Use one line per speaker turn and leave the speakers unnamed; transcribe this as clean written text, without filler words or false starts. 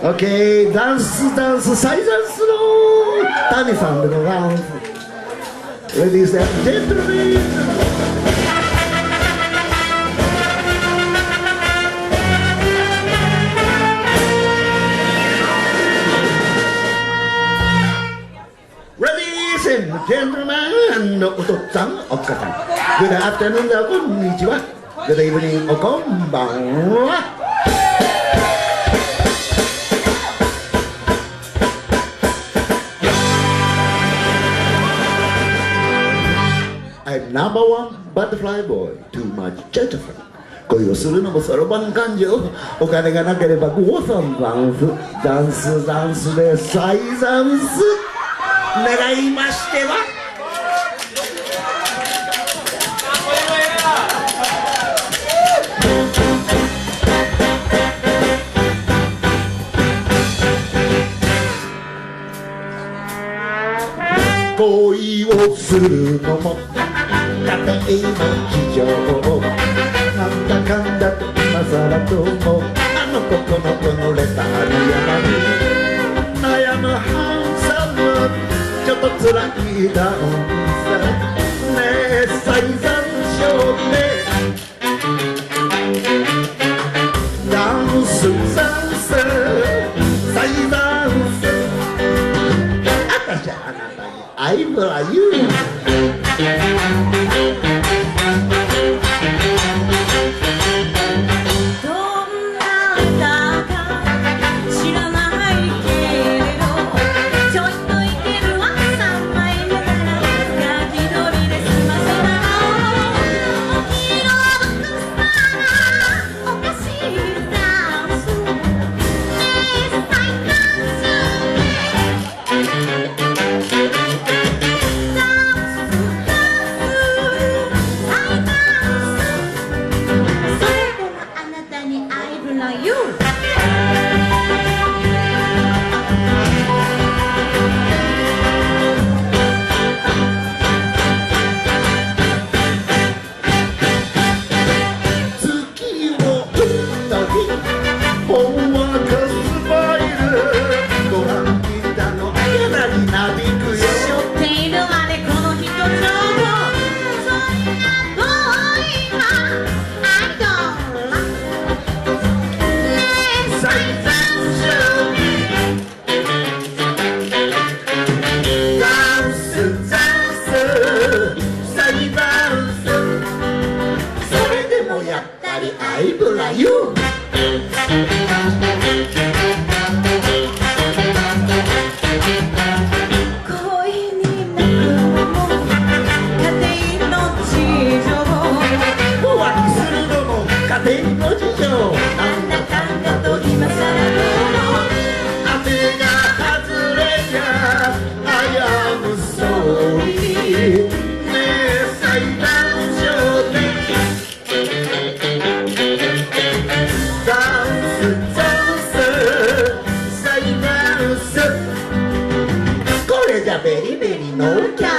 OK、ダンスサイザンスの谷さんでございます。 Ladies and gentlemen、 Ladies and gentlemen、 お父っつぁんおっかさん、 Good afternoon だ、こんにちは。 Good evening、 おこんばんは。I'm number one butterfly boy, too much gentleman。 恋をするのもそろばん感情、お金がなければゴーサンダンス、ダンスでサイザンス。願いましては恋をするのも家庭の事情、なんだかんだと今さらともあの子この子のレターの山に悩むハンサム、ちょっとつらいダンスねえサイザン少年、ダンスダンスサイザンス、私あなたに愛ぶら言う。ベリベリノーキャ